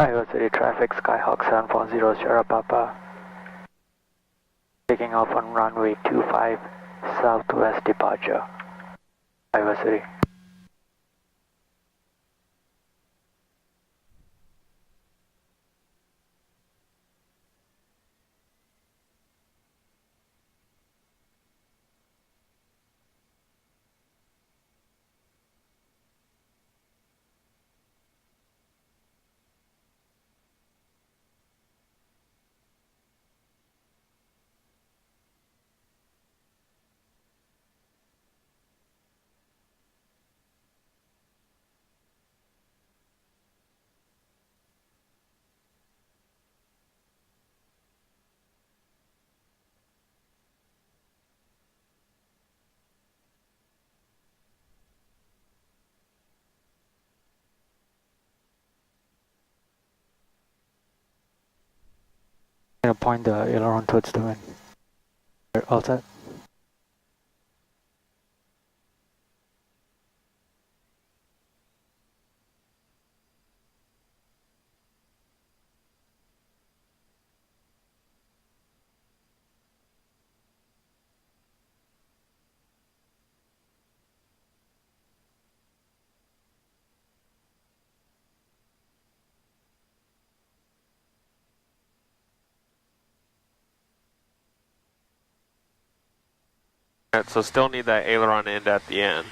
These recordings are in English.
Iowa City traffic, Skyhawk 740 Sierra Papa. Taking off on runway 25, southwest departure. Iowa City. I'm going to point the aileron towards the wind. All set. Alright, so still need that aileron end at the end.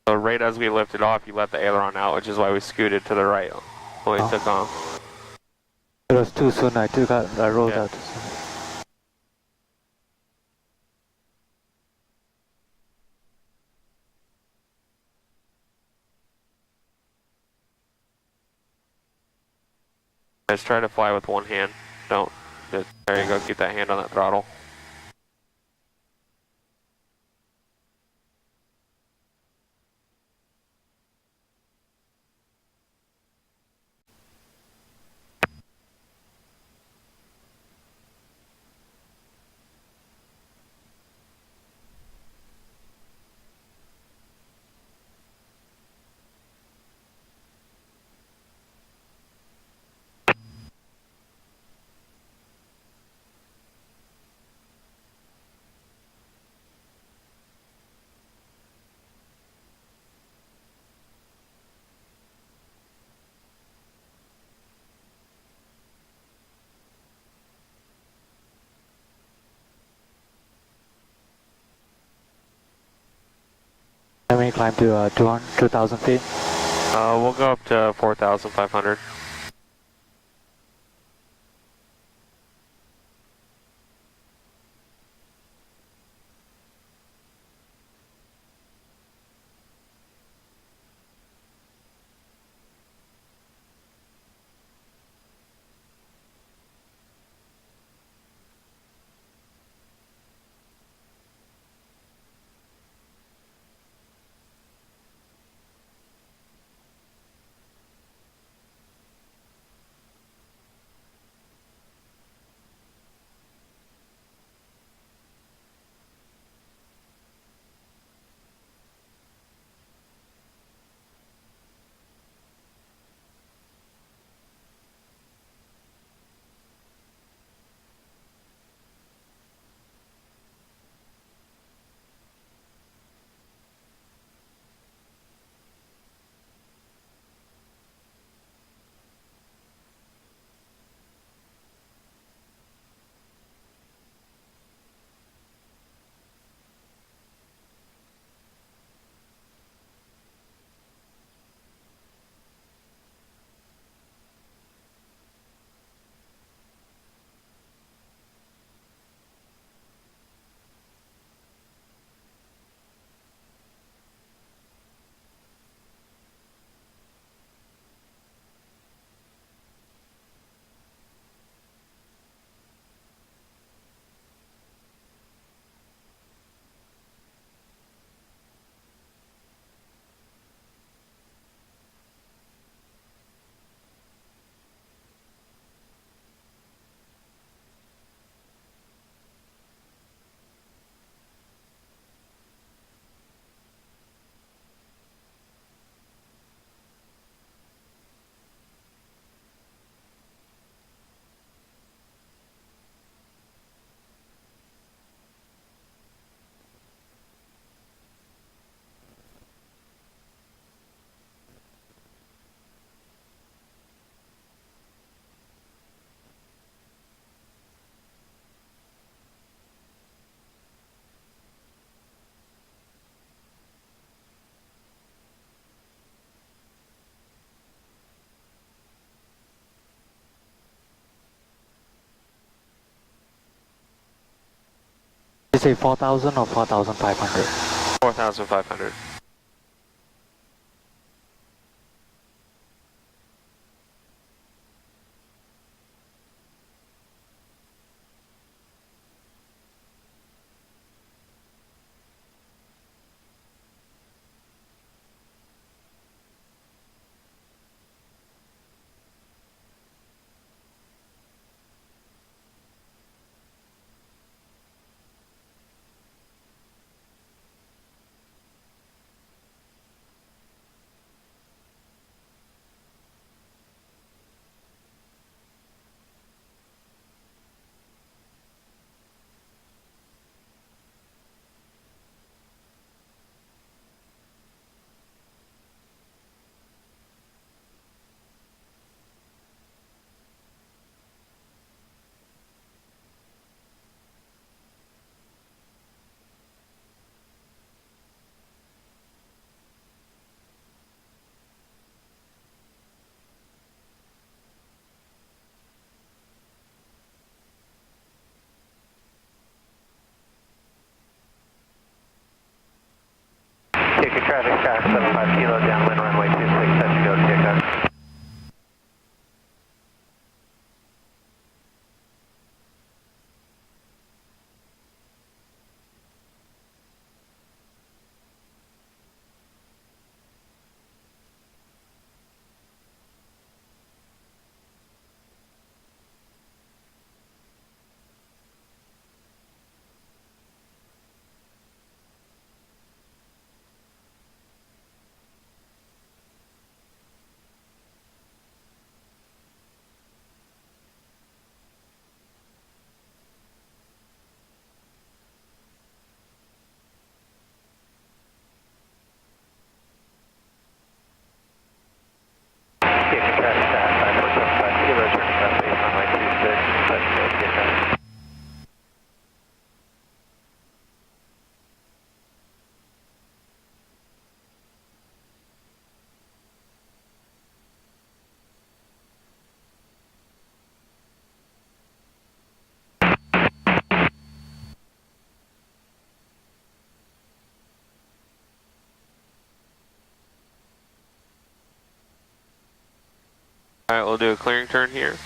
So right as we lifted off, you let the aileron out, which is why we scooted to the right when we took off. It was too soon, I rolled out too soon. Just try to fly with one hand. Don't. Just, there you go, keep that hand on that throttle. Let me climb to 2,000 feet. We'll go up to 4,500. You say 4,000 or 4,500? 4,500. Ticket traffic, Sky 75 Kilo, downwind runway 26, set to go, takeoff. Ticket traffic, Sky 575 Kilo, turning left base runway 26, set to go, takeoff. Alright, we'll do a clearing turn here.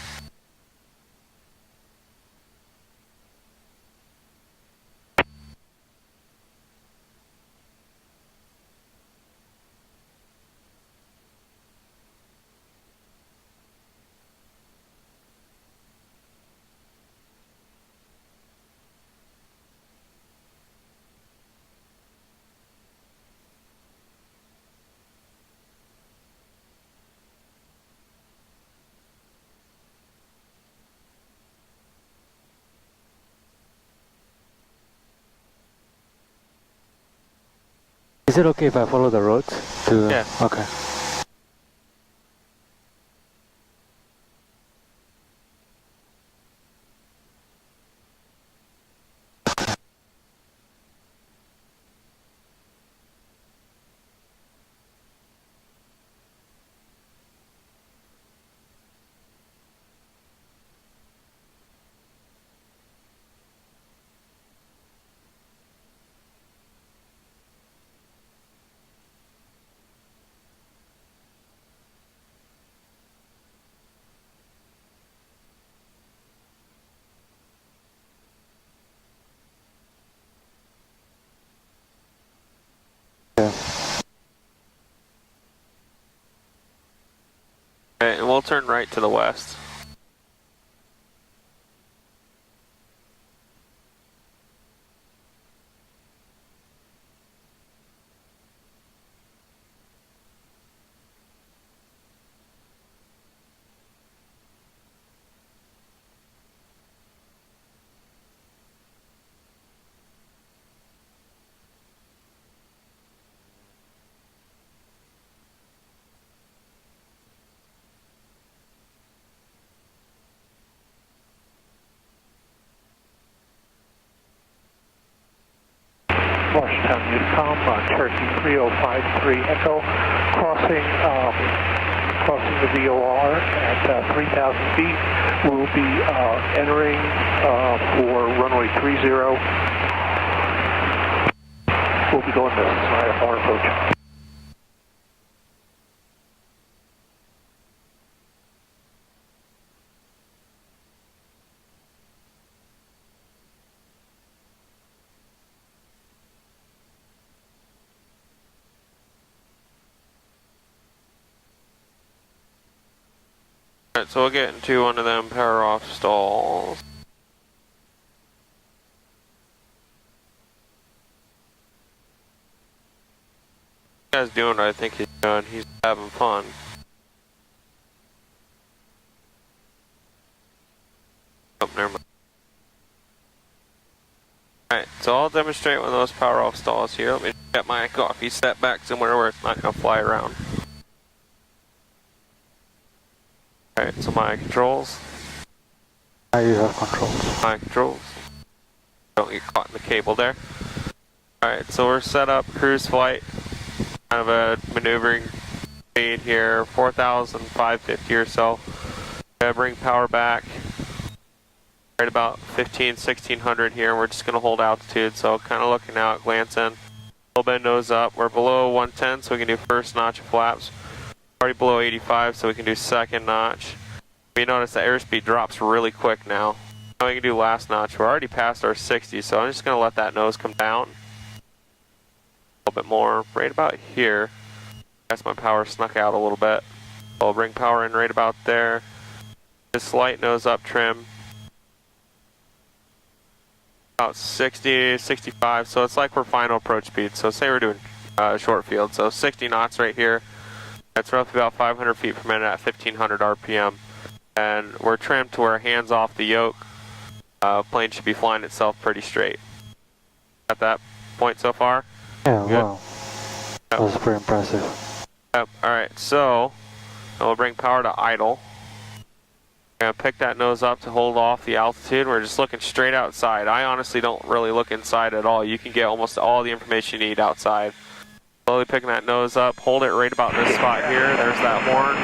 Is it okay if I follow the roads to? Yeah. Okay. Okay, and we'll turn right to the west. Washington Unicom, Cherokee 3053 Echo, crossing the VOR at 3,000 feet. We'll be entering for runway 30, We'll be going this IFR approach. Alright, so we'll get into one of them power off stalls. This guy's doing what I think he's doing. He's having fun. Oh, never mind. Alright, so I'll demonstrate one of those power off stalls here. Let me get my coffee set back somewhere where it's not going to fly around. Alright, so my controls. I do have controls. My controls. Don't get caught in the cable there. Alright, so we're set up, cruise flight. Kind of a maneuvering speed here, 4,550 or so. Gonna bring power back. Right about 1600 here. We're just gonna hold altitude, so kind of looking out, glancing. A little bit nose up. We're below 110, so we can do first notch of flaps. Already below 85, so we can do second notch. You notice the airspeed drops really quick now. Now we can do last notch. We're already past our 60, so I'm just going to let that nose come down. A little bit more, right about here. That's my power snuck out a little bit. I'll bring power in right about there. This slight nose up trim. About 60, 65, so it's like we're final approach speed. So say we're doing short field, so 60 knots right here. That's roughly about 500 feet per minute at 1500 RPM. And we're trimmed to where hands off the yoke. Plane should be flying itself pretty straight. At that point so far? Yeah, good. wow. That was pretty impressive. Yep, alright, so we'll bring power to idle. We're going to pick that nose up to hold off the altitude. We're just looking straight outside. I honestly don't really look inside at all. You can get almost all the information you need outside. Slowly picking that nose up, hold it right about this spot here. There's that horn.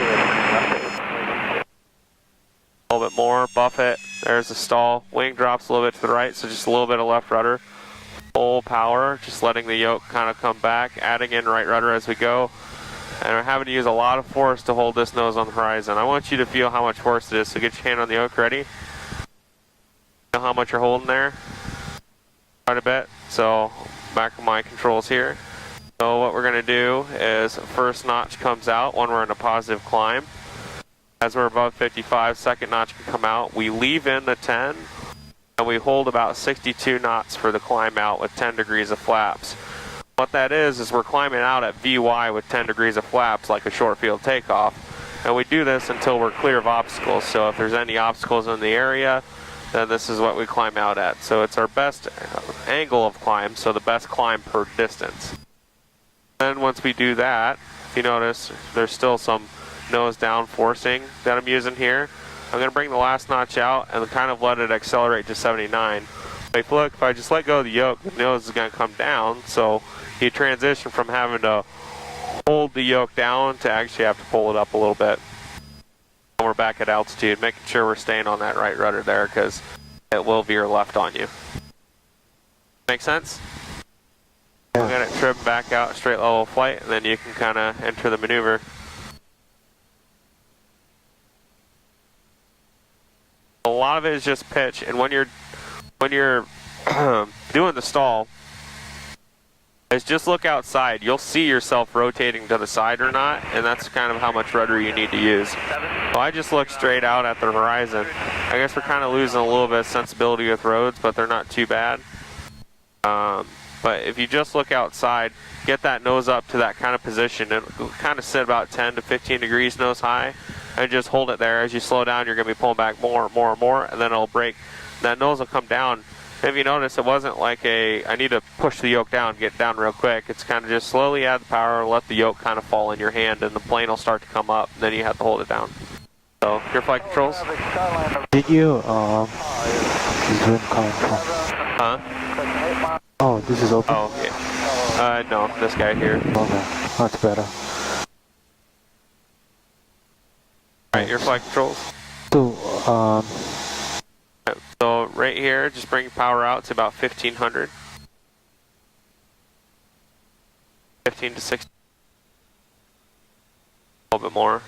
A little bit more, buff it. There's the stall. Wing drops a little bit to the right, so just a little bit of left rudder. Full power, just letting the yoke kind of come back, adding in right rudder as we go. And we're having to use a lot of force to hold this nose on the horizon. I want you to feel how much force it is, so get your hand on the yoke, ready? Feel how much you're holding there? Quite a bit. So, back on my controls here. So what we're going to do is first notch comes out when we're in a positive climb. As we're above 55, second notch can come out. We leave in the 10 and we hold about 62 knots for the climb out with 10 degrees of flaps. What that is we're climbing out at VY with 10 degrees of flaps like a short field takeoff. And we do this until we're clear of obstacles. So if there's any obstacles in the area, then this is what we climb out at. So it's our best angle of climb, so the best climb per distance. Then once we do that, if you notice, there's still some nose down forcing that I'm using here. I'm going to bring the last notch out and kind of let it accelerate to 79. But look, if I just let go of the yoke, the nose is going to come down, so you transition from having to hold the yoke down to actually have to pull it up a little bit. And we're back at altitude, making sure we're staying on that right rudder there because it will veer left on you. Make sense? We're going to trim back out straight level flight, and then you can kind of enter the maneuver. A lot of it is just pitch, and when you're doing the stall, is just look outside. You'll see yourself rotating to the side or not, and that's kind of how much rudder you need to use. So I just look straight out at the horizon. I guess we're kind of losing a little bit of sensibility with roads, but they're not too bad. But if you just look outside, get that nose up to that kind of position and kind of sit about 10 to 15 degrees nose high and just hold it there. As you slow down, you're going to be pulling back more and more and more, and then it'll break. That nose will come down. If you notice, it wasn't like I need to push the yoke down, get down real quick. It's kind of just slowly add the power, let the yoke kind of fall in your hand, and the plane will start to come up, and then you have to hold it down. So, your flight controls? Did you, this is where I'm coming from. Huh? Oh, this is open? Oh, yeah. No, this guy here. Okay, that's better. Alright, your flight controls? So, right here, just bring power out to about 1500. 15 to 16. A little bit more.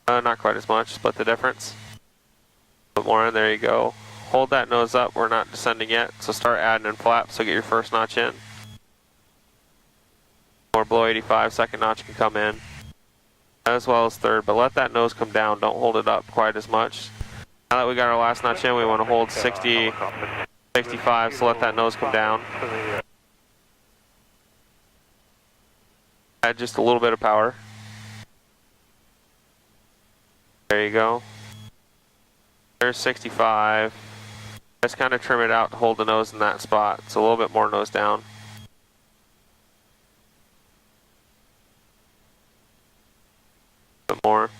Not quite as much, split the difference. A bit more, and there you go. Hold that nose up, we're not descending yet, so start adding in flaps, so get your first notch in. Or below 85, second notch can come in, as well as third, but let that nose come down, don't hold it up quite as much. Now that we got our last notch in, we want to hold 60, 65, so let that nose come down. Add just a little bit of power. There you go. There's 65. Just kind of trim it out to hold the nose in that spot. It's a little bit more nose down. A bit more.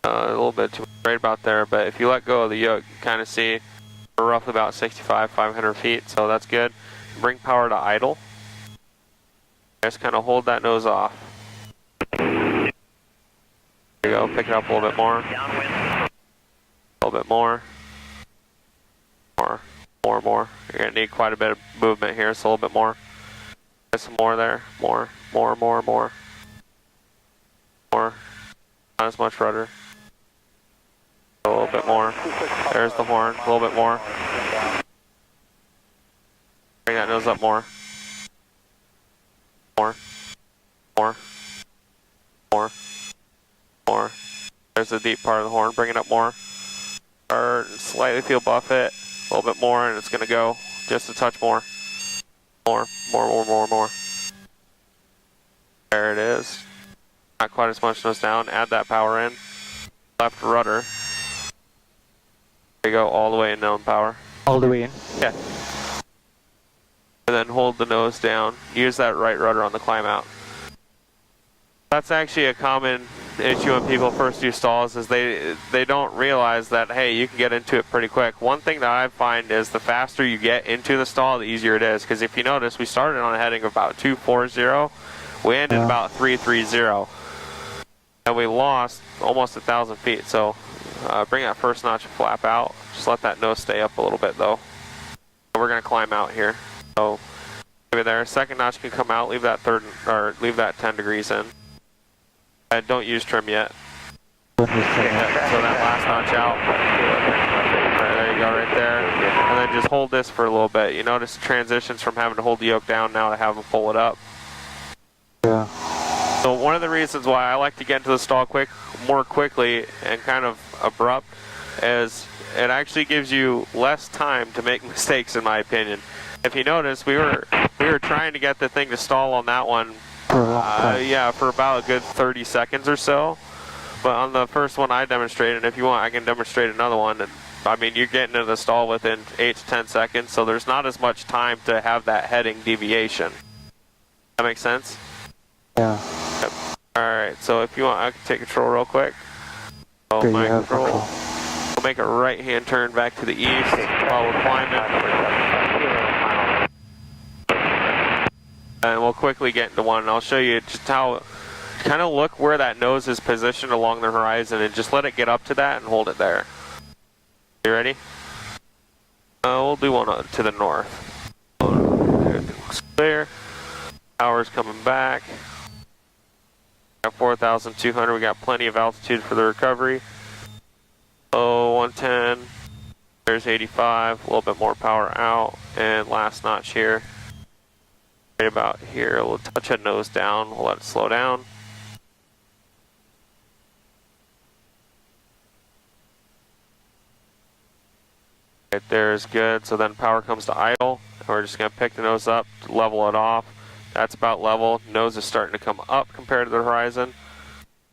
A little bit too much right about there, but if you let go of the yoke, you kind of see we're roughly about 65, 500 feet, so that's good. Bring power to idle. Just kind of hold that nose off. There you go, pick it up a little bit more. A little bit more. More. You're going to need quite a bit of movement here, so a little bit more. Get some more there. More. Not as much rudder. A little bit more. There's the horn. A little bit more. Bring that nose up more. More. There's the deep part of the horn. Bring it up more. Or slightly feel buff it. A little bit more, and it's going to go just a touch more. More. There it is. Not quite as much nose down. Add that power in. Left rudder. There you go, all the way in known power. All the way in? Yeah. And then hold the nose down. Use that right rudder on the climb out. That's actually a common issue when people first do stalls, is they don't realize that, hey, you can get into it pretty quick. One thing that I find is the faster you get into the stall, the easier it is. Because if you notice, we started on a heading of about 240. We ended about 330. And we lost almost 1,000 feet. So bring that first notch and flap out. Just let that nose stay up a little bit though. We're going to climb out here. So leave it there. Second notch can come out. Leave that leave that 10 degrees in. And don't use trim yet. So that last notch out. There you go, right there. And then just hold this for a little bit. You notice the transitions from having to hold the yoke down now to having to pull it up. Yeah. So one of the reasons why I like to get into the stall more quickly and kind of abrupt is it actually gives you less time to make mistakes, in my opinion. If you notice, we were trying to get the thing to stall on that one. Yeah, for about a good 30 seconds or so. But on the first one I demonstrated, if you want, I can demonstrate another one. And I mean, you're getting into the stall within 8 to 10 seconds, so there's not as much time to have that heading deviation. That makes sense? Yeah. Yep. Alright, so if you want, I can take control real quick. Oh, Okay, my yeah, control. We'll make a right-hand turn back to the east while we're climbing. And we'll quickly get into one, and I'll show you just how, kind of look where that nose is positioned along the horizon, and just let it get up to that and hold it there. You ready? We'll do one to the north. Everything looks clear. Power's coming back. Got 4,200, we got plenty of altitude for the recovery. 110, there's 85, a little bit more power out, and last notch here. Right about here, we'll touch a nose down, we'll let it slow down. Right there is good, so then power comes to idle, and we're just going to pick the nose up, level it off. That's about level. Nose is starting to come up compared to the horizon.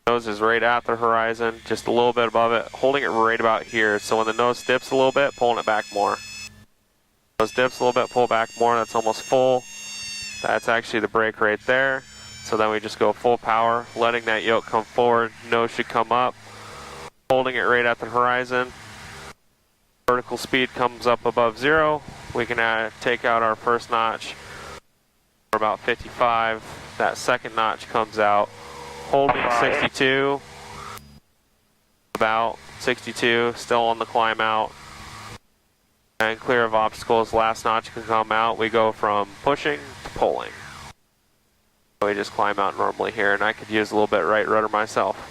Nose is right at the horizon, just a little bit above it, holding it right about here. So when the nose dips a little bit, pulling it back more. Nose dips a little bit, pull back more, that's almost full. That's actually the brake right there. So then we just go full power, letting that yoke come forward. Nose should come up, holding it right at the horizon. Vertical speed comes up above 0. We can take out our first notch for about 55. That second notch comes out, holding 62. About 62, still on the climb out. and clear of obstacles. Last notch can come out. We go from pushing to pulling. So we just climb out normally here, and I could use a little bit right rudder myself.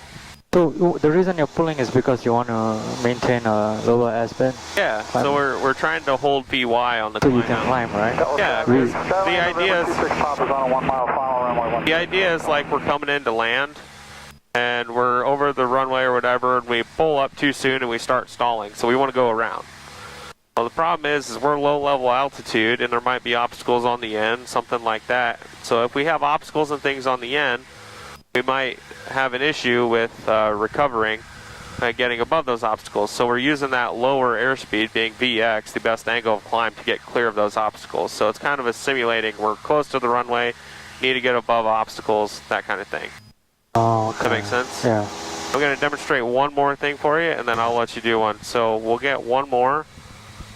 So the reason you're pulling is because you want to maintain a lower airspeed? Yeah, so we're trying to hold VY on the So climb. you can climb, right? Yeah, Really? the idea is... on a 1 mile final runway. The idea is like we're coming in to land and we're over the runway or whatever and we pull up too soon and we start stalling, so we want to go around. Well, the problem is we're low level altitude and there might be obstacles on the end, something like that. So if we have obstacles and things on the end, we might have an issue with recovering and getting above those obstacles. So we're using that lower airspeed, being VX, the best angle of climb, to get clear of those obstacles. So it's kind of a simulating, we're close to the runway, need to get above obstacles, that kind of thing. Oh, okay. Does that make sense? Yeah. I'm going to demonstrate one more thing for you, and then I'll let you do one. So we'll get one more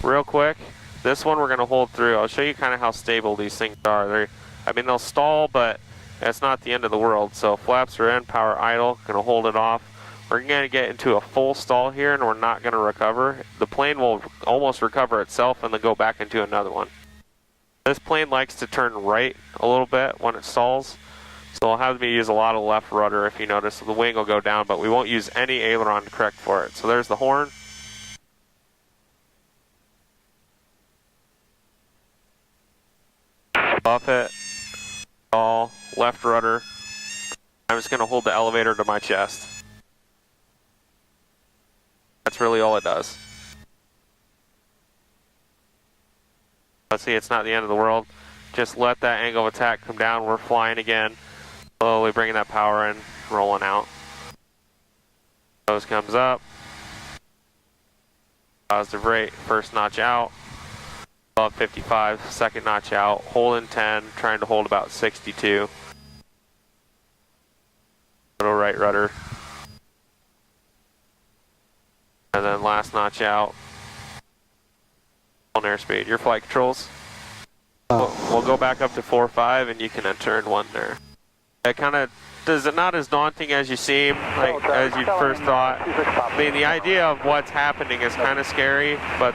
real quick. This one we're going to hold through. I'll show you kind of how stable these things are. They'll stall, but it's not the end of the world. So flaps are in, power idle, going to hold it off. We're going to get into a full stall here, and we're not going to recover. The plane will almost recover itself and then go back into another one. This plane likes to turn right a little bit when it stalls, so I'll have me use a lot of left rudder if you notice. So the wing will go down, but we won't use any aileron to correct for it. So there's the horn. Buff it. Stall. Left rudder. I'm just going to hold the elevator to my chest. That's really all it does. Let's see, it's not the end of the world. Just let that angle of attack come down. We're flying again. Slowly bringing that power in, rolling out. Nose comes up. Positive rate, first notch out. Above 55, second notch out. Holding 10, trying to hold about 62. Little right rudder. And then last notch out. On airspeed. Your flight controls. We'll go back up to 4.5 and you can enter in one there. It kind of, is it not as daunting as you seem, like as you first thought? I mean, the idea of what's happening is kind of scary, but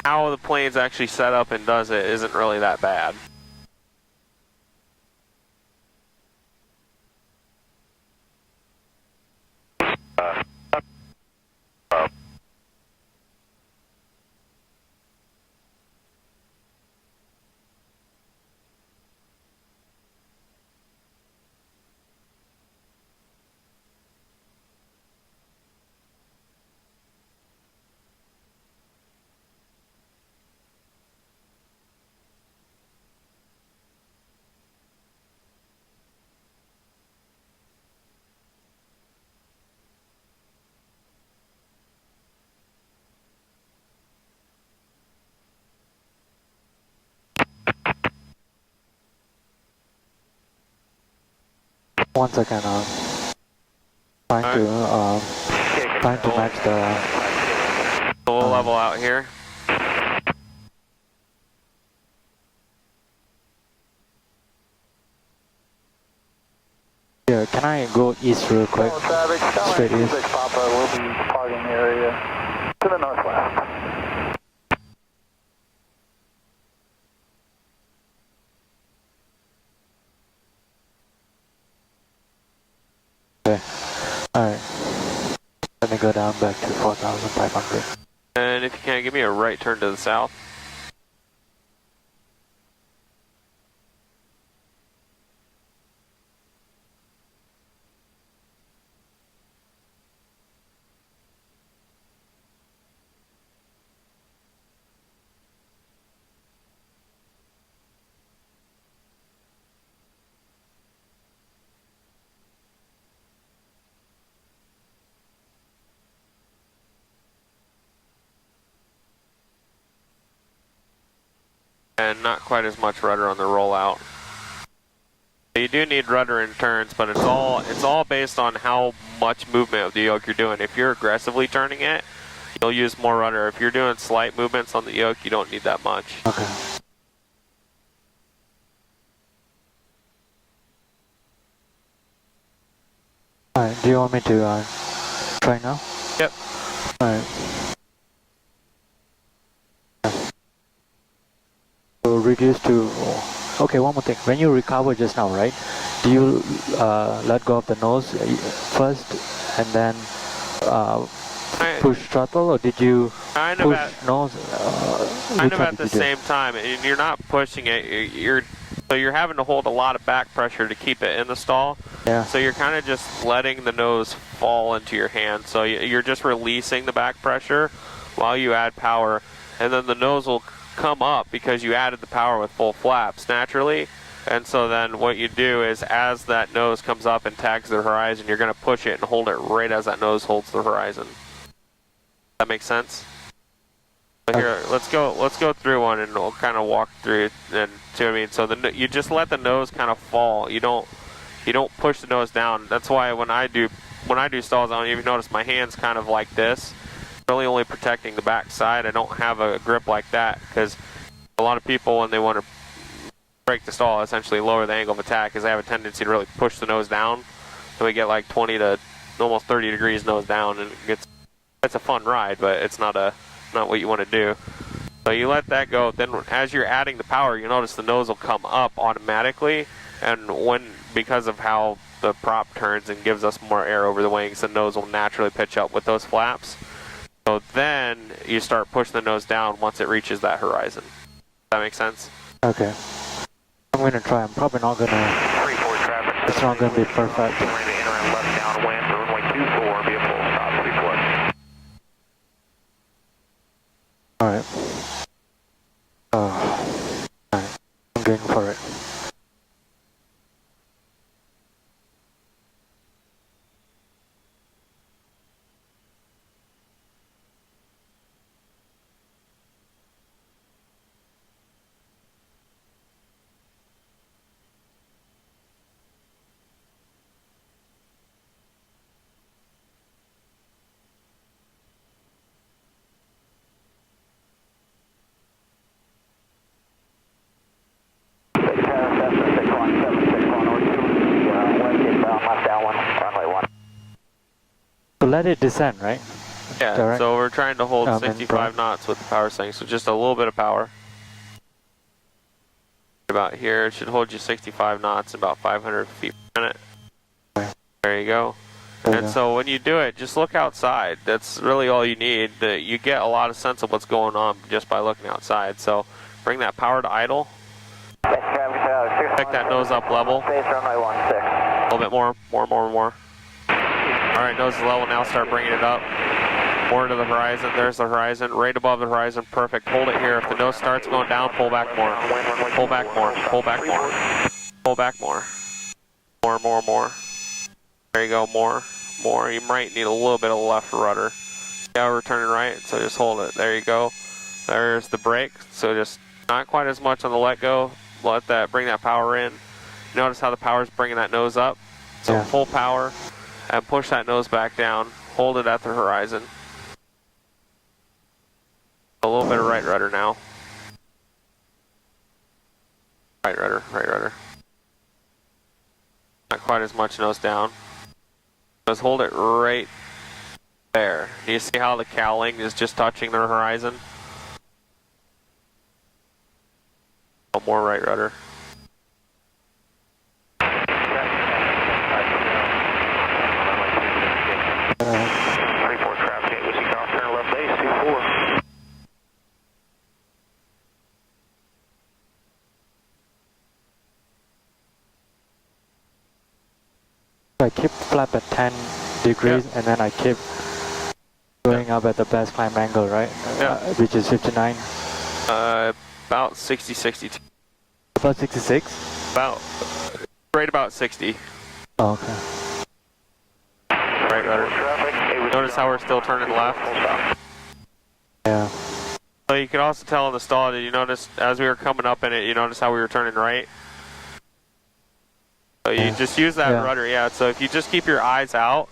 how the plane's actually set up and does it isn't really that bad. One second, trying to match the... So we'll level out here. Yeah, can I go east real quick? Straight east. Papa will be departing the area to the northwest. Okay. Alright. Let me go down back to 4,500. And if you can, give me a right turn to the south. And not quite as much rudder on the rollout. You do need rudder in turns, but it's all based on how much movement of the yoke you're doing. If you're aggressively turning it, you'll use more rudder. If you're doing slight movements on the yoke, you don't need that much. Okay. Alright, do you want me to Try now? Yep. Alright. So reduce to... Okay, one more thing. When you recover just now, right? Do you let go of the nose first and then push throttle, or did you kind of push at, nose? kind of at the same time, and you're not pushing it. So you're having to hold a lot of back pressure to keep it in the stall. Yeah. So you're kind of just letting the nose fall into your hand. So you're just releasing the back pressure while you add power, and then the nose will come up because you added the power with full flaps naturally. And so then what you do is, as that nose comes up and tags the horizon, you're going to push it and hold it right as that nose holds the horizon. That makes sense? But here, let's go through one and we'll kind of walk through it. And see what I mean? So you just let the nose kind of fall. You don't push the nose down. That's why when I do stalls, I don't even notice my hands kind of like this. Really only protecting the back side. I don't have a grip like that, because a lot of people, when they want to break the stall, essentially lower the angle of attack, because they have a tendency to really push the nose down. So we get like 20 to almost 30 degrees nose down, and it's a fun ride, but it's not what you want to do. So you let that go. Then as you're adding the power, you notice the nose will come up automatically, and because of how the prop turns and gives us more air over the wings, the nose will naturally pitch up with those flaps. So then you start pushing the nose down once it reaches that horizon. Does that make sense? Okay. I'm gonna try. I'm probably not gonna. 3-4 traffic. It's not gonna be perfect. Landing in around left downwind for runway 24, be a full stop 34. Alright. Alright. I'm going for it. So let it descend, right? Yeah, Direct? so we're trying to hold And 65 knots with the power setting, so just a little bit of power. About here, it should hold you 65 knots, about 500 feet per minute. There you go. And so when you do it, just look outside. That's really all you need. You get a lot of sense of what's going on just by looking outside. So bring that power to idle. Pick that nose up level. A little bit more. All right, nose is level now. Start bringing it up. More to the horizon. There's the horizon. Right above the horizon. Perfect. Hold it here. If the nose starts going down, pull back more. Pull back more. Pull back more. Pull back more. More. There you go. More. You might need a little bit of left rudder. Yeah, we're turning right, so just hold it. There you go. There's the brake. So just not quite as much on the let go. Bring that power in. Notice how the power's bringing that nose up. So Yeah. full power, and push that nose back down. Hold it at the horizon. A little bit of right rudder now. Right rudder. Not quite as much nose down. Just hold it right there. Do you see how the cowling is just touching the horizon? Oh, more right rudder. I keep flap at 10 degrees, and then I keep going up at the best climb angle, right? Yeah. Which is 59. About 60, 62. About 66? Right about 60. Oh, okay. Right rudder. Notice how we're still turning left? Yeah. So you can also tell in the stall, did you notice as we were coming up in it, you notice how we were turning right? So you just use that rudder, so if you just keep your eyes out,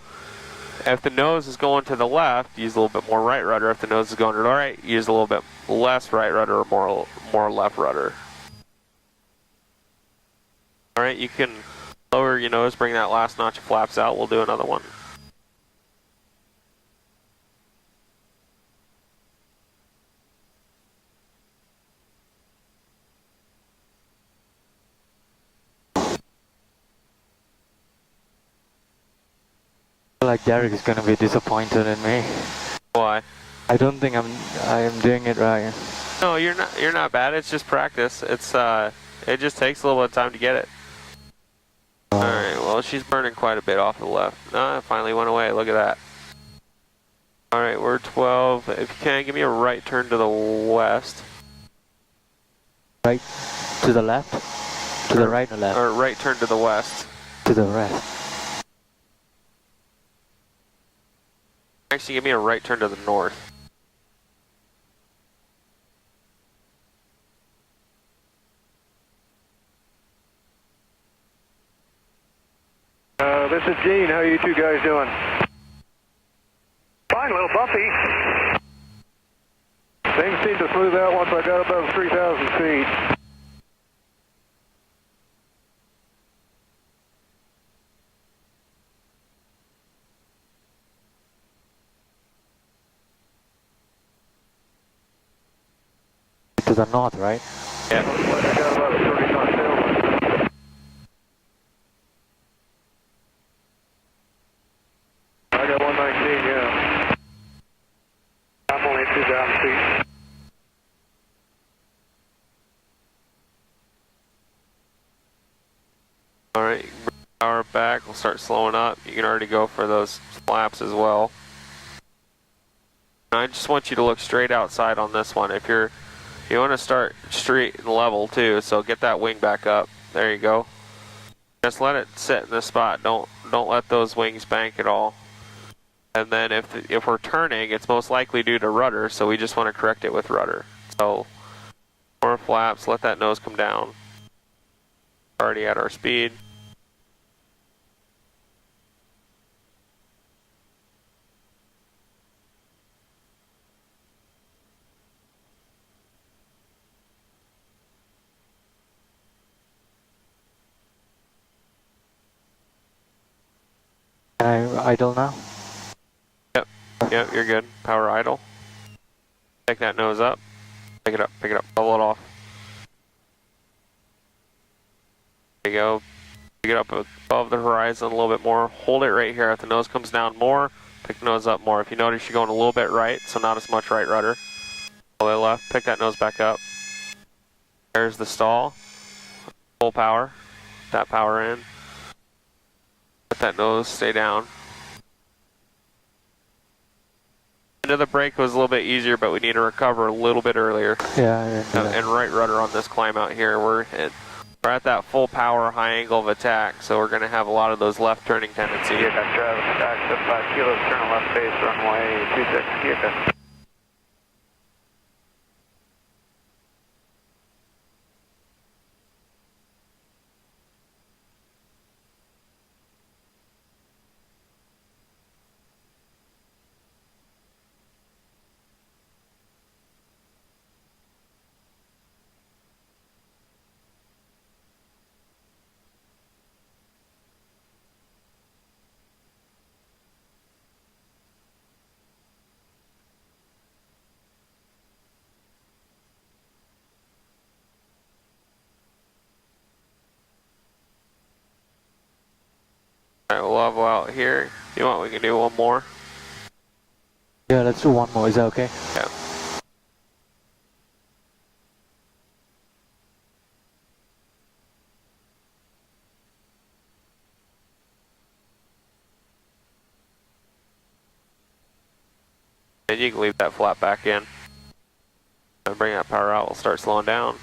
if the nose is going to the left, use a little bit more right rudder. If the nose is going to the right, use a little bit less right rudder or more left rudder. Alright, you can lower your nose, bring that last notch of flaps out. We'll do another one. feel like Derek is gonna be disappointed in me. Why? I don't think I am doing it right. No, you're not. You're not bad. It's just practice. It just takes a little bit of time to get it. All right. Well, she's burning quite a bit off the left. Ah, it finally went away. Look at that. All right, we're 12. If you can, give me a right turn to the west. Right to the left, to the right or left, Or right turn to the west. to the left. Actually, give me a right turn to the north. This is Gene. How are you two guys doing? Fine, little bumpy. Things seemed to smooth out once I got above 3,000 feet. To the north, right? Yeah. Looks like I got about a 30 knot tailwind. I got 119, yeah. I'm only 2,000 feet. All right. Bring power back. We'll start slowing up. You can already go for those flaps as well. I just want you to look straight outside on this one. You want to start straight and level too, so get that wing back up. There you go. Just let it sit in this spot. Don't let those wings bank at all. And then if we're turning, it's most likely due to rudder, so we just want to correct it with rudder. So more flaps, let that nose come down. Already at our speed. Can I idle now? Yep, you're good. Power idle. Take that nose up. Pick it up, bubble it off. There you go. Pick it up above the horizon a little bit more. Hold it right here. If the nose comes down more, pick the nose up more. If you notice you're going a little bit right, so not as much right rudder. All the way left, pick that nose back up. There's the stall. Full power. That power in. Let that nose stay down. Into the brake was a little bit easier, but we need to recover a little bit earlier. Yeah. And right rudder on this climb out here. We're at that full power, high angle of attack, so we're going to have a lot of those left turning tendencies. Kyoka, Travis, back to 5 kilos, turn on left base, runway 26, Kyoka. Alright, we'll level out here. If you want, we can do one more. Yeah, let's do one more. Is that okay? Yeah. And you can leave that flap back in. And bring that power out, we'll start slowing down.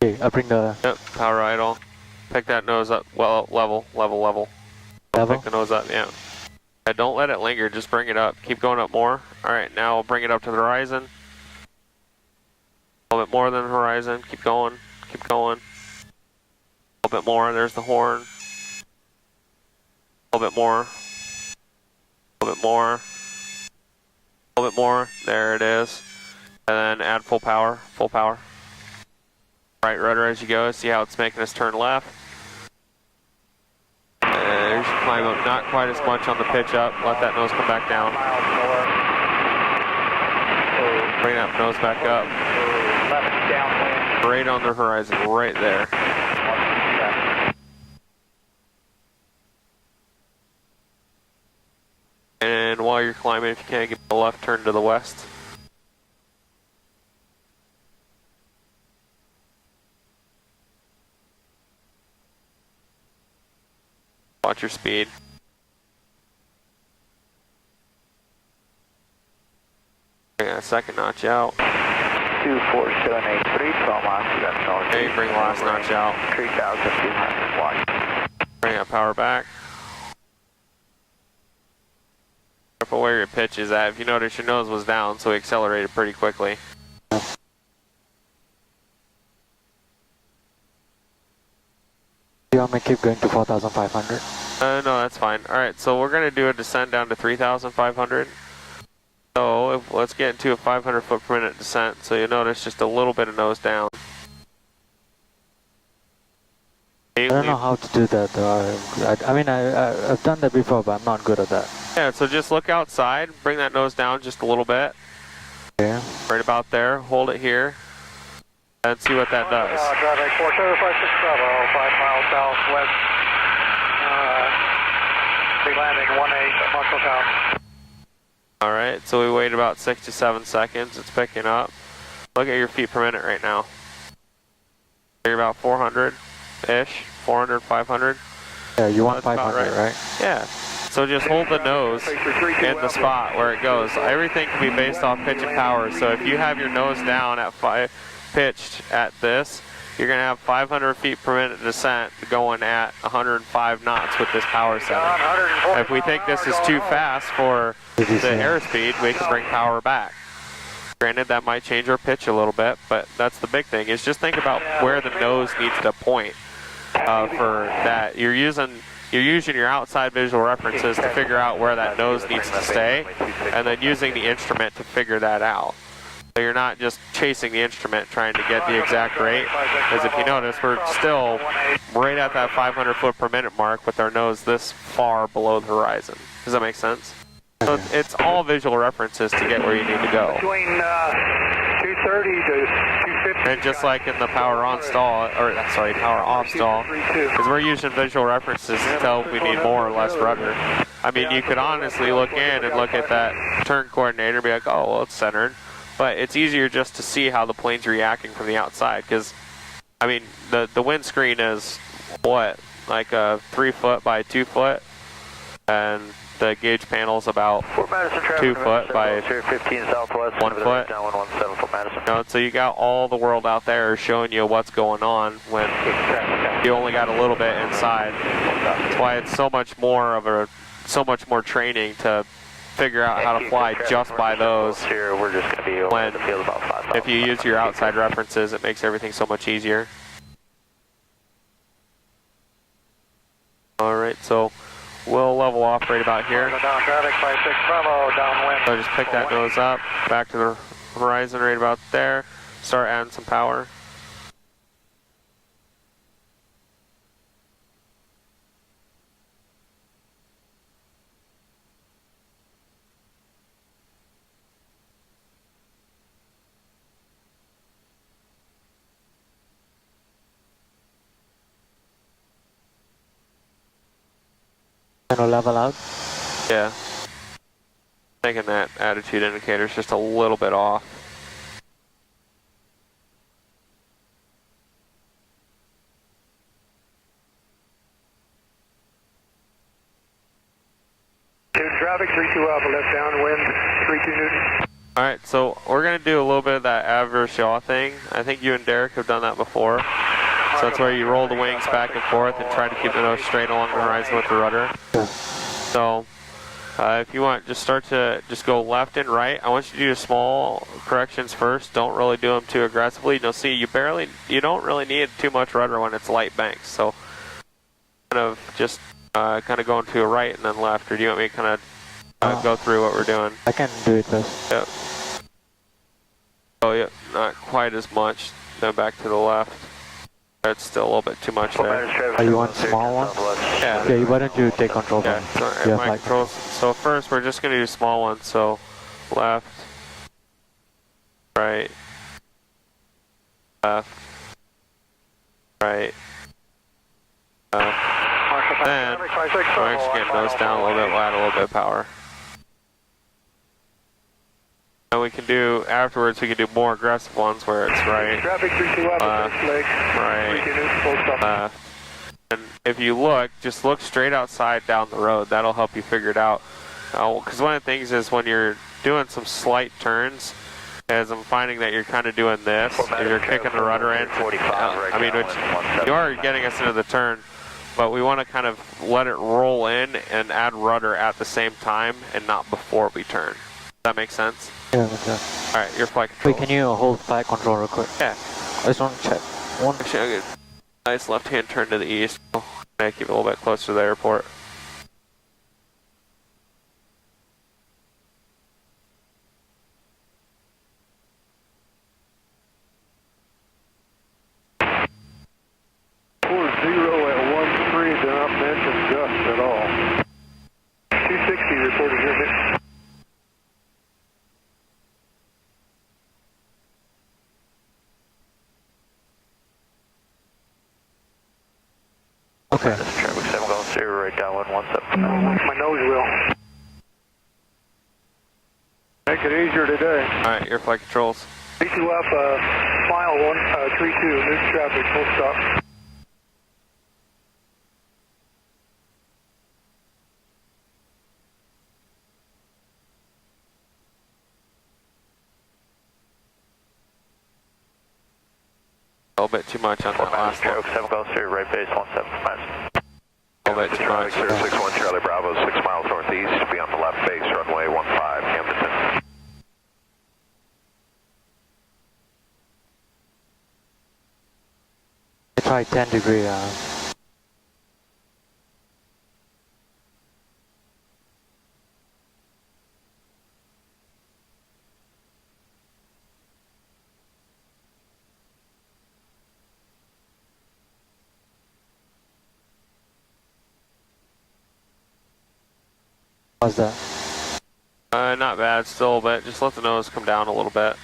Okay, I bring the... Yep, power idle. Pick that nose up. Well, level. Level? Pick the nose up, yeah. Don't let it linger, just bring it up. Keep going up more. Alright, now bring it up to the horizon. A little bit more than the horizon. Keep going. Keep going. A little bit more. There's the horn. A little bit more. A little bit more. A little bit more. There it is. And then add full power. Full power. Right rudder as you go. See how it's making us turn left. There's your climb up. Not quite as much on the pitch up. Let that nose come back down. Bring that nose back up. Right on the horizon. Right there. And while you're climbing, if you can, give a left turn to the west. Watch your speed. Bring that second notch out. 24783, 12 miles to that north. Okay, bring the last notch out. 3,200 watts. Bring that power back. Careful where your pitch is at. If you notice, your nose was down, so we accelerated pretty quickly. You want me to keep going to 4,500? No, that's fine. Alright, so we're going to do a descent down to 3,500. So, let's get into a 500 foot per minute descent. So you'll notice just a little bit of nose down. I don't know how to do that though. I've done that before, but I'm not good at that. Yeah, so just look outside, bring that nose down just a little bit. Yeah. Right about there, hold it here, and see what that does. Traffic 47560, 5 miles southwest. Big landing 18 at Marshalltown. Alright, so we wait about 6 to 7 seconds, it's picking up. Look at your feet per minute right now. You're about 400-ish, 400, 500. Yeah, you want That's 500, about right? Yeah. So just hold the nose in the spot where it goes. Everything can be based off pitch and power. So if you have your nose down at pitched at this, you're going to have 500 feet per minute descent going at 105 knots with this power setting. If we think this is too fast for the airspeed, we can bring power back. Granted, that might change our pitch a little bit, but that's the big thing, is just think about where the nose needs to point for that. You're using your outside visual references to figure out where that nose needs to stay, and then using the instrument to figure that out. So you're not just chasing the instrument trying to get the exact rate, because if you notice, we're still right at that 500 foot per minute mark with our nose this far below the horizon. Does that make sense? So it's all visual references to get where you need to go. Between 230 to 250. And just like in the power on stall, or sorry, power off stall, because we're using visual references to tell if we need more or less rudder. I mean, you could honestly look in and look at that turn coordinator and be like, oh, well, it's centered. But it's easier just to see how the plane's reacting from the outside, because, I mean, the windscreen is, what, like a 3 foot by 2 foot, and the gauge panel's about 2 foot by 15 southwest, 1 foot. down 117 for Madison. You know, so you got all the world out there showing you what's going on when you only got a little bit inside. That's why it's so much more training to figure out how to fly just by those. Here, we're just going to be over the field about 5,000. If you use your outside references, it makes everything so much easier. Alright, so we'll level off right about here. Down traffic, 56 Bravo, downwind. So just pick that nose up, back to the horizon right about there. Start adding some power. Gonna level out? Yeah. Thinking that attitude indicator is just a little bit off. Traffic, 32 Alpha, left downwind, 32 Newton. Alright, so we're going to do a little bit of that adverse yaw thing. I think you and Derek have done that before. So that's where you roll the wings back and forth and try to keep the nose straight along the horizon with the rudder. So if you want, just start to just go left and right. I want you to do small corrections first. Don't really do them too aggressively. You'll see you don't really need too much rudder when it's light banks. So kind of just kind of going to a right and then left, or do you want me to kind of go through what we're doing? I can do it first. Yep. Oh, yeah, not quite as much. Then back to the left. It's still a little bit too much there. Oh, you want small one? Yeah. Okay, why don't you take control Yeah, from my controls. So first, we're just going to do small ones. So left, right, left, right, left. Then we're actually going to nose down a little bit, add a little bit of power. And we can do, afterwards, we can do more aggressive ones where it's right, left. And if you look, just look straight outside down the road. That'll help you figure it out. Because one of the things is when you're doing some slight turns, as I'm finding that you're kind of doing this, as you're kicking the rudder in. I mean, which you are getting us into the turn, but we want to kind of let it roll in and add rudder at the same time and not before we turn. Does that make sense? Yeah, okay. Alright, your flight control. Wait, can you hold flight control real quick? Yeah. I just want to check. Actually, I'll get a nice left-hand turn to the east. Make it a little bit closer to the airport. Okay. Traffic 7 going 0 right downwind 17. My nose will. Make it easier today. Alright, your flight controls. VQF, mile 132, new traffic, full stop. A little bit too much on that last one. 7 going 0 right base 17 miles. A little bit too much. 061 Charlie Bravo, 6 miles northeast, be on the left base, runway 15, Hamilton. Try 10 degree. How's that? Not bad, still a bit. Just let the nose come down a little bit.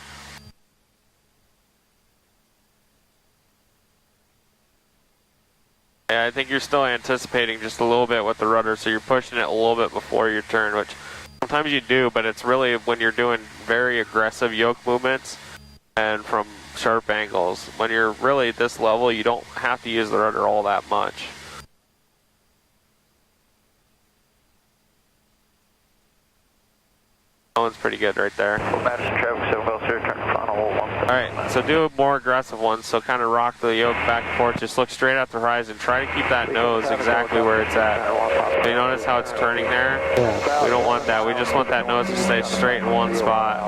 Yeah, I think you're still anticipating just a little bit with the rudder, so you're pushing it a little bit before your turn, which sometimes you do, but it's really when you're doing very aggressive yoke movements and from sharp angles. When you're really at this level, you don't have to use the rudder all that much. That one's pretty good right there. Madison traffic 7 going 0, turn final 17. Alright, so do more aggressive ones, so kind of rock the yoke back and forth, just look straight at the horizon, try to keep that nose exactly where it's at. You notice how it's turning there? Yeah. We don't want that, we just want that nose to stay straight in one spot.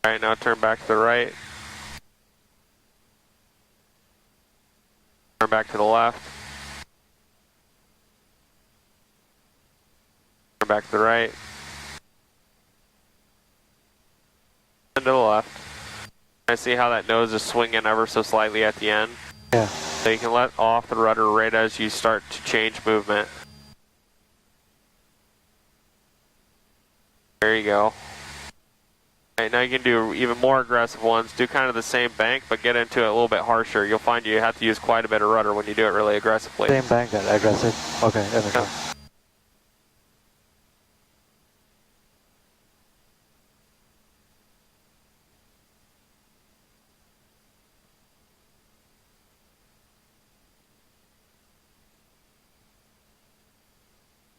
Alright, now turn back to the right. Turn back to the left. Turn back to the right. And to the left. I see how that nose is swinging ever so slightly at the end. Yeah. So you can let off the rudder right as you start to change movement. There you go. Alright, now you can do even more aggressive ones. Do kind of the same bank, but get into it a little bit harsher. You'll find you have to use quite a bit of rudder when you do it really aggressively. Same bank that aggressive. Okay, there we go.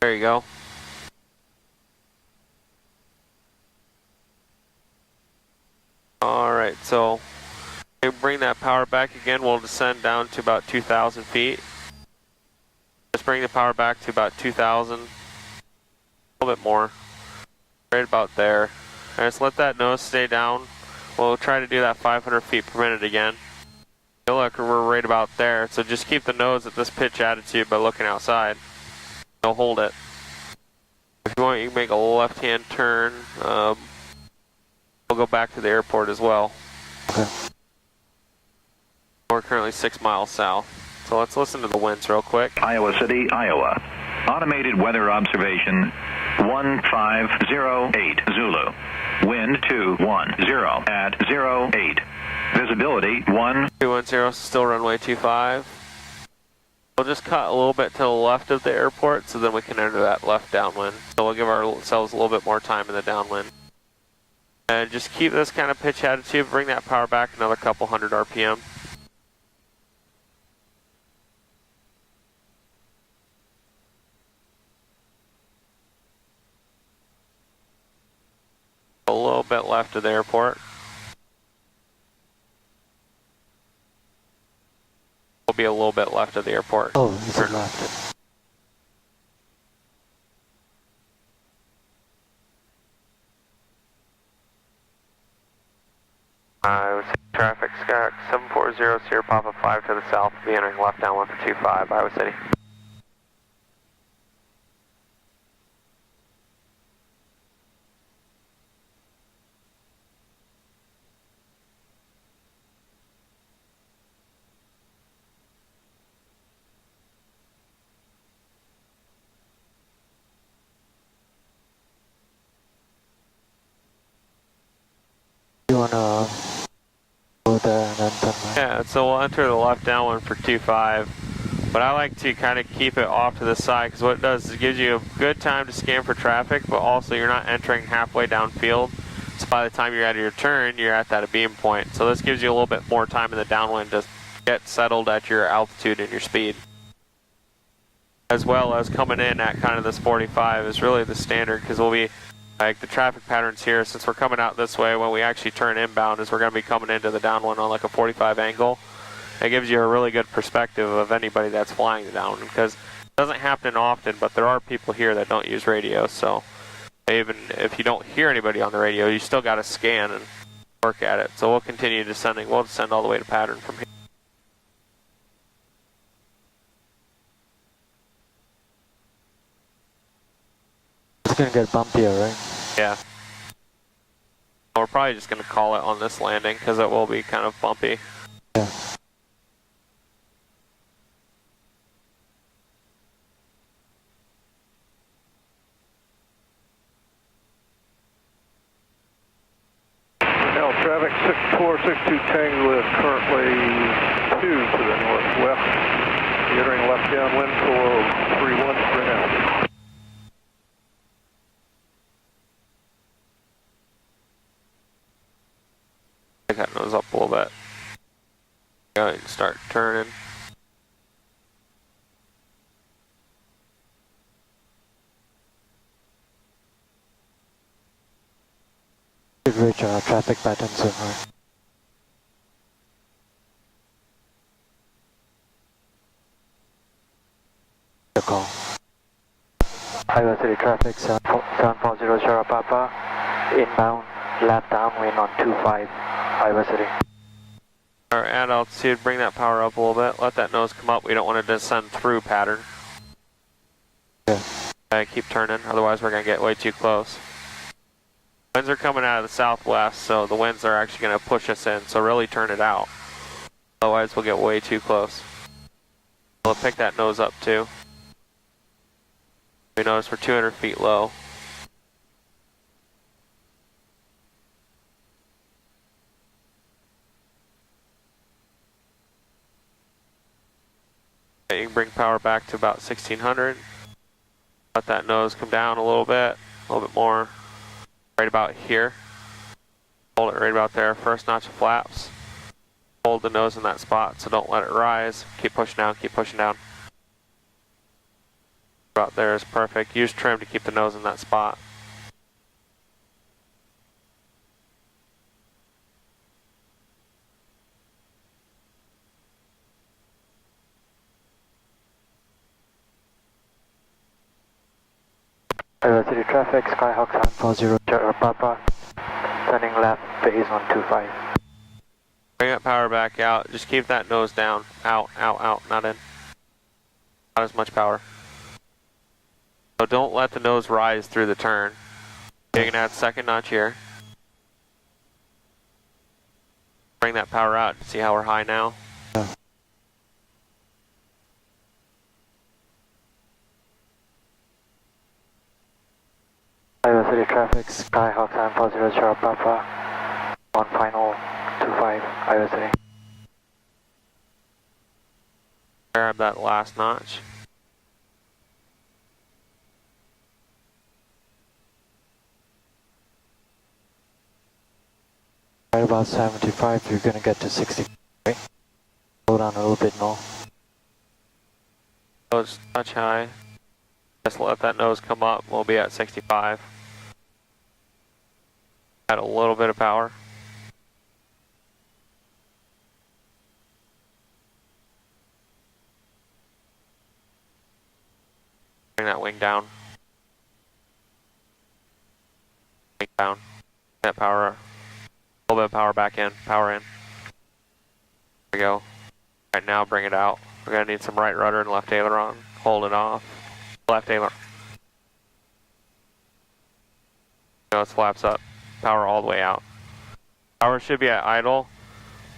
There you go. Alright, so Bring that power back again. We'll descend down to about 2,000 feet. Just bring the power back to about 2,000. A little bit more. Right about there. And just let that nose stay down. We'll try to do that 500 feet per minute again. Look, we're right about there. So just keep the nose at this pitch attitude by looking outside. Don't hold it. If you want, you can make a left-hand turn. We'll go back to the airport as well. Okay. We're currently 6 miles south. So let's listen to the winds real quick. Iowa City, Iowa. Automated weather observation 1508 Zulu. Wind 210 at 08. Visibility 210, still runway 25. We'll just cut a little bit to the left of the airport so then we can enter that left downwind. So we'll give ourselves a little bit more time in the downwind. And just keep this kind of pitch attitude, bring that power back another couple hundred RPM. A little bit left of the airport. Will be a little bit left of the airport. Oh, is it left? I would say traffic, Sky 740 Sierra Papa 5 to the south, be entering left downwind for 25, Iowa City. You wanna go there and then turn right? Yeah, so we'll enter the left downwind for 25. But I like to kind of keep it off to the side because what it does is it gives you a good time to scan for traffic, but also you're not entering halfway downfield. So by the time you're out of your turn, you're at that beam point. So this gives you a little bit more time in the downwind to get settled at your altitude and your speed. As well as coming in at kind of this 45 is really the standard because we'll be like the traffic patterns here, since we're coming out this way, when we actually turn inbound is we're going to be coming into the downwind on like a 45 angle. It gives you a really good perspective of anybody that's flying the downwind because it doesn't happen often, but there are people here that don't use radio, so even if you don't hear anybody on the radio, you still got to scan and work at it. So we'll continue descending. We'll descend all the way to pattern from here. It's gonna get bumpier, right? Yeah. We're probably just going to call it on this landing because it will be kind of bumpy. Yeah. Now traffic 6462 Tango is currently 2 to the northwest. Entering left downwind for 31 for now. Take that nose up a little bit. Go ahead and start turning. Should reach our traffic pattern soon, right? The call. Iowa City traffic 740 Sierra Papa, inbound, left downwind on 25, Iowa City. Our at altitude, bring that power up a little bit. Let that nose come up. We don't want to descend through pattern. Yeah. Keep turning, otherwise we're going to get way too close. Winds are coming out of the southwest, so the winds are actually going to push us in, so really turn it out. Otherwise we'll get way too close. We'll pick that nose up too. We notice we're 200 feet low. Okay, you can bring power back to about 1600. Let that nose come down a little bit more. Right about here. Hold it right about there. First notch of flaps. Hold the nose in that spot, so don't let it rise. Keep pushing down, keep pushing down. About there is perfect. Use trim to keep the nose in that spot. Iowa City traffic, Skyhawk 740, Papa, turning left, base 125. Bring that power back out. Just keep that nose down. Out, out, out, not in. Not as much power. So don't let the nose rise through the turn. You're gonna add second notch here. Bring that power out. See how we're high now? Yeah. Iowa City traffic, Skyhawk 740, Sierra Papa, one final 25, Iowa City. Grab that last notch. Right about 75, you're gonna get to 60, right? Slow down a little bit more. Nose touch high. Just let that nose come up. We'll be at 65. Add a little bit of power. Bring that wing down. Wing down. That power. A little bit of power back in. Power in. There we go. Right now, bring it out. We're gonna need some right rudder and left aileron. Hold it off. Left aileron. Now it flaps up. Power all the way out. Power should be at idle.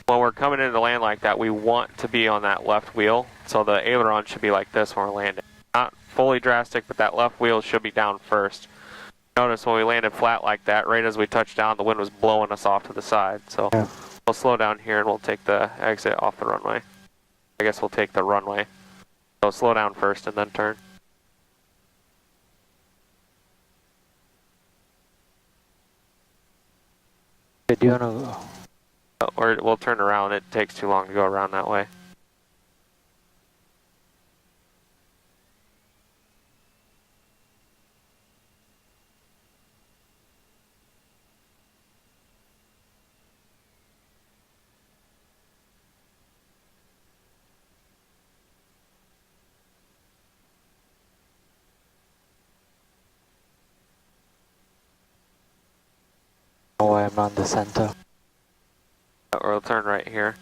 When we're coming into land like that, we want to be on that left wheel. So the aileron should be like this when we're landing. Not fully drastic, but that left wheel should be down first. Notice when we landed flat like that, right as we touched down, the wind was blowing us off to the side. So Yeah. we'll slow down here and we'll take the exit off the runway. I guess we'll take the runway. So slow down first and then turn. Do you wanna Or we'll turn around. It takes too long to go around that way. know why I'm on the center? Or we'll turn right here.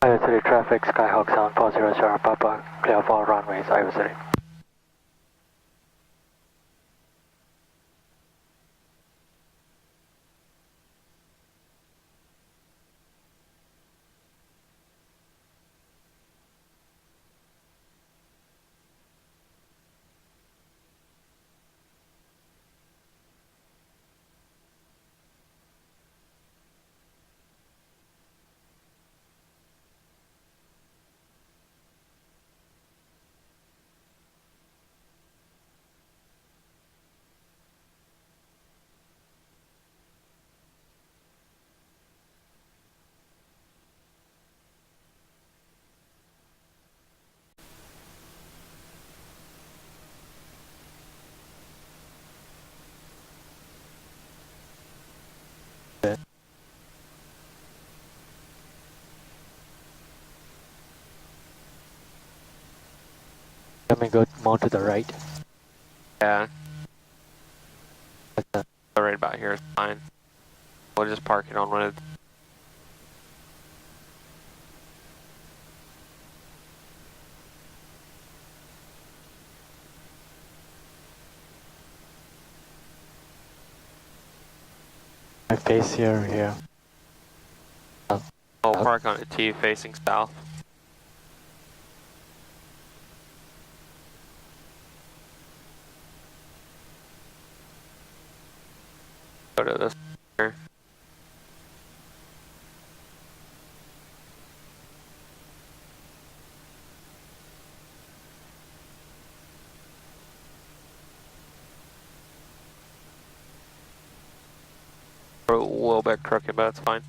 Iowa City traffic, Skyhawk 740 Sierra Papa, clear of all runways, Iowa City. Let me go more to the right. Yeah, Like that. right about here is fine. We'll just park it on one of the My face here. We'll park on a T facing south. Go to this here. We're a little bit crooked, but it's fine.